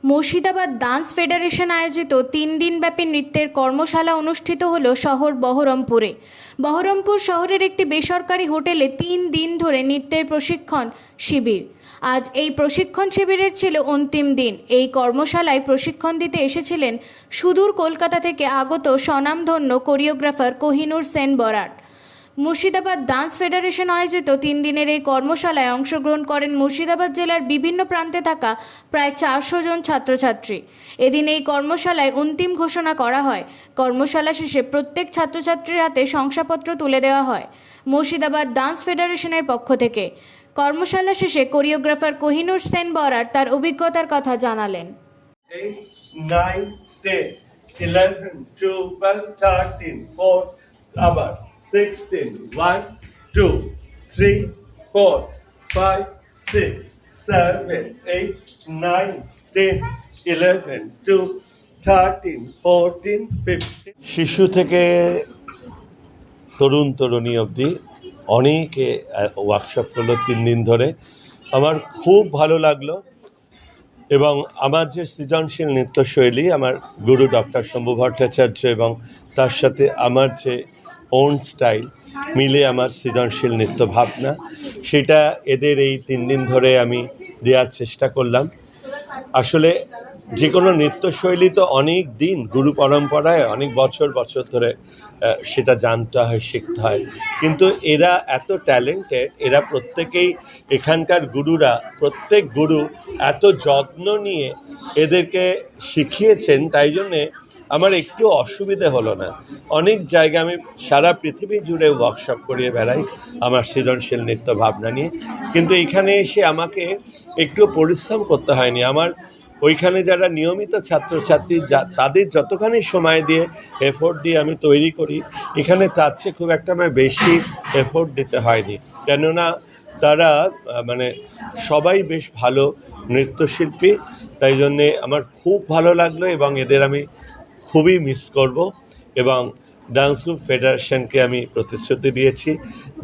Murshidabad dance federation আয়োজিত 3 দিনব্যাপী নৃত্যের কর্মশালা অনুষ্ঠিত হলো শহর বহরমপুরে। বহরমপুর শহরের একটি বেসরকারি হোটেলে 3 দিন ধরে নৃত্যের প্রশিক্ষণ শিবির। আজ এই প্রশিক্ষণ শিবিরের ছিল অন্তিম দিন। এই কর্মশালায় প্রশিক্ষণ দিতে এসেছিলেন সুদূর কলকাতা থেকে আগত স্বনামধন্য choreographer Kohinoor Sen Barat. Murshidabad dance federation আয়োজিত 3 দিনের এই কর্মশালায় অংশগ্রহণ করেন মুর্শিদাবাদ জেলার বিভিন্ন প্রান্তে থাকা প্রায় 400 জন ছাত্রছাত্রী। এদিন এই কর্মশালায় অন্তিম ঘোষণা করা হয়। কর্মশালা শেষে প্রত্যেক ছাত্রছাত্রীর হাতে শংসাপত্র তুলে দেওয়া হয় মুর্শিদাবাদ ডান্স ফেডারেশনের পক্ষ থেকে। কর্মশালা শেষে কোরিওগ্রাফার কোহিনুর সেন বরাট তার অভিজ্ঞতার কথা জানালেন। 8, 9, 10, 11, 12, 13, 14, আবার 16, 1, 2, 3, 4, 5, 6, 7, 8, 9, 10, 11, 12, 13, 14, 15। শিশু থেকে তরুণ তরুণী অবধি অনেকে ওয়ার্কশপ করলো 3 দিন ধরে। আমার খুব ভালো লাগলো এবং আমার যে সৃজনশীল নৃত্যশৈলী, আমার গুরু ডক্টর শম্ভু ভট্টাচার্য এবং তার সাথে আমার যে ওন স্টাইল মিলে আমার সৃজনশীল নৃত্য ভাবনা, সেটা এদের এই 3 দিন ধরে আমি দেওয়ার চেষ্টা করলাম। আসলে যে কোনো নৃত্যশৈলী তো অনেক দিন গুরু পরম্পরায় অনেক বছর ধরে সেটা জানতে হয়, শিখতে হয়, কিন্তু এরা এত ট্যালেন্টেড, এরা প্রত্যেকেই এখানকার গুরুরা, প্রত্যেক গুরু এত যত্ন নিয়ে এদেরকে শিখিয়েছেন, তাই জন্যে আমার একটু অসুবিধে হলো না। অনেক জায়গায় আমি সারা পৃথিবী জুড়ে ওয়ার্কশপ করিয়ে বেড়াই আমার সৃজনশীল নৃত্য ভাবনা নিয়ে, কিন্তু এখানে এসে আমাকে একটু পরিশ্রম করতে হয়নি। আমার ওইখানে যারা নিয়মিত ছাত্রছাত্রী, তাদের যতখানি সময় দিয়ে এফোর্ট দিয়ে আমি তৈরি করি, এখানে তার চেয়ে খুব একটা আমার বেশি এফোর্ট দিতে হয়নি, কেননা তারা সবাই বেশ ভালো নৃত্যশিল্পী। তাই জন্যে আমার খুব ভালো লাগলো এবং এদের আমি খুবই মিস করব। এবং ডান্স গ্রুপ ফেডারেশনকে আমি প্রতিশ্রুতি দিয়েছি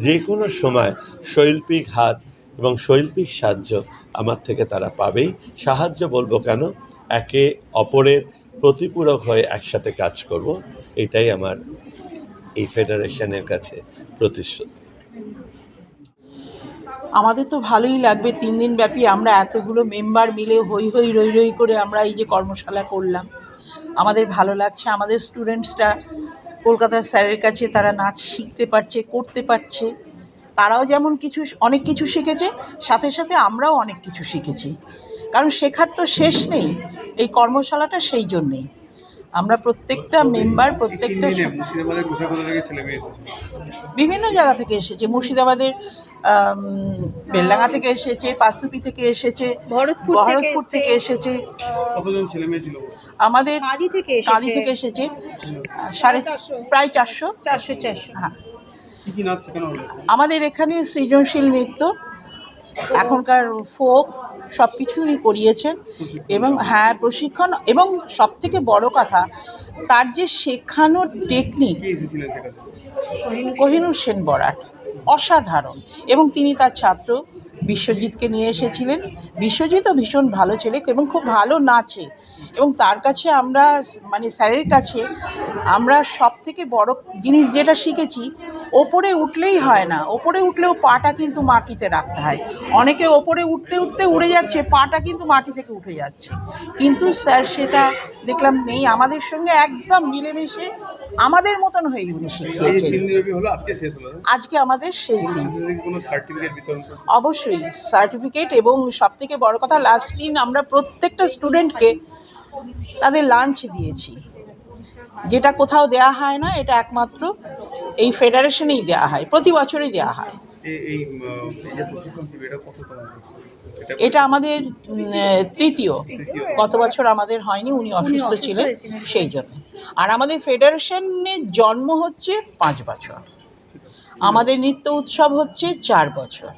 যে কোনো সময় শৈল্পিক হাত এবং শৈল্পিক সাহায্য আমার থেকে তারা পাবেই। সাহায্য বলবো কেন, একে অপরের প্রতিপূরক হয়ে একসাথে কাজ করব, এটাই আমার এই ফেডারেশনের কাছে প্রতিশ্রুতি। আমাদের তো ভালোই লাগবে। 3 দিন ব্যাপী আমরা এতগুলো মেম্বার মিলে হই রই রই করে আমরা এই যে কর্মশালা করলাম, আমাদের ভালো লাগছে। আমাদের স্টুডেন্টসরা কলকাতার স্যারের কাছে তারা নাচ শিখতে পারছে, করতে পারছে। তারাও যেমন অনেক কিছু শিখেছে, সাথে সাথে আমরাও অনেক কিছু শিখেছি, কারণ শেখার তো শেষ নেই। এই কর্মশালাটা সেই জন্যেই আমরা প্রত্যেকটা মেম্বার, প্রত্যেকটা বিভিন্ন জায়গা থেকে এসেছে। মুর্শিদাবাদের বেলডাঙ্গা থেকে এসেছে, পাঁচতুপি থেকে এসেছে, বহরমপুর থেকে এসেছে। আমাদের কাঁদি থেকে এসেছে প্রায় 400। হ্যাঁ, আমাদের এখানে সৃজনশীল নৃত্য, এখনকার ফোক সব কিছুই করিয়েছেন এবং হ্যাঁ প্রশিক্ষণ, এবং সবথেকে বড় কথা তার যে শেখানোর টেকনিক, কোহিনুর সেন বরাট অসাধারণ। এবং তিনি তার ছাত্র বিশ্বজিৎকে নিয়ে এসেছিলেন। বিশ্বজিৎও ভীষণ ভালো ছেলে এবং খুব ভালো নাচে, এবং তার কাছে আমরা স্যারের কাছে আমরা সবথেকে বড় জিনিস যেটা শিখেছি, ওপরে উঠলেই হয় না, ওপরে উঠলেও পাটা কিন্তু মাটিতে রাখতে হয়। অনেকে ওপরে উঠতে উঠতে উড়ে যাচ্ছে, পাটা কিন্তু মাটি থেকে উঠে যাচ্ছে, কিন্তু স্যার সেটা দেখলাম নেই। আমাদের সঙ্গে একদম মিলেমিশে আমাদের মতন হয়ে উনি শিখিয়েছেন। আজকে আমাদের শেষ দিন। অবশ্যই সার্টিফিকেট, এবং সবথেকে বড় কথা লাস্ট দিন আমরা প্রত্যেকটা স্টুডেন্টকে তাদের লাঞ্চ দিয়েছি, যেটা কোথাও দেওয়া হয় না। এটা একমাত্র এই ফেডারেশনেই দেওয়া হয়, প্রতি বছরই দেওয়া হয়। এটা আমাদের তৃতীয়, গত বছর আমাদের হয়নি, উনি অসুস্থ ছিলেন সেই জন্য। আর আমাদের ফেডারেশনের জন্ম হচ্ছে 5 বছর, আমাদের নৃত্য উৎসব হচ্ছে 4 বছর।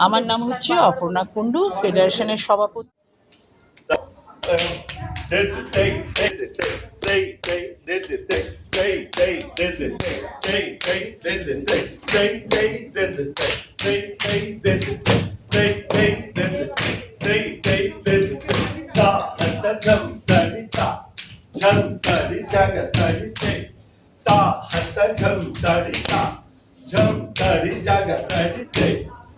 আমার নাম হচ্ছে অপর্ণা কুণ্ডু, ফেডারেশনের সভাপতি। Stop. hata jam tari ta, jam tari jaga tari te, ta hata jam tari ta, jam tari jaga tari te.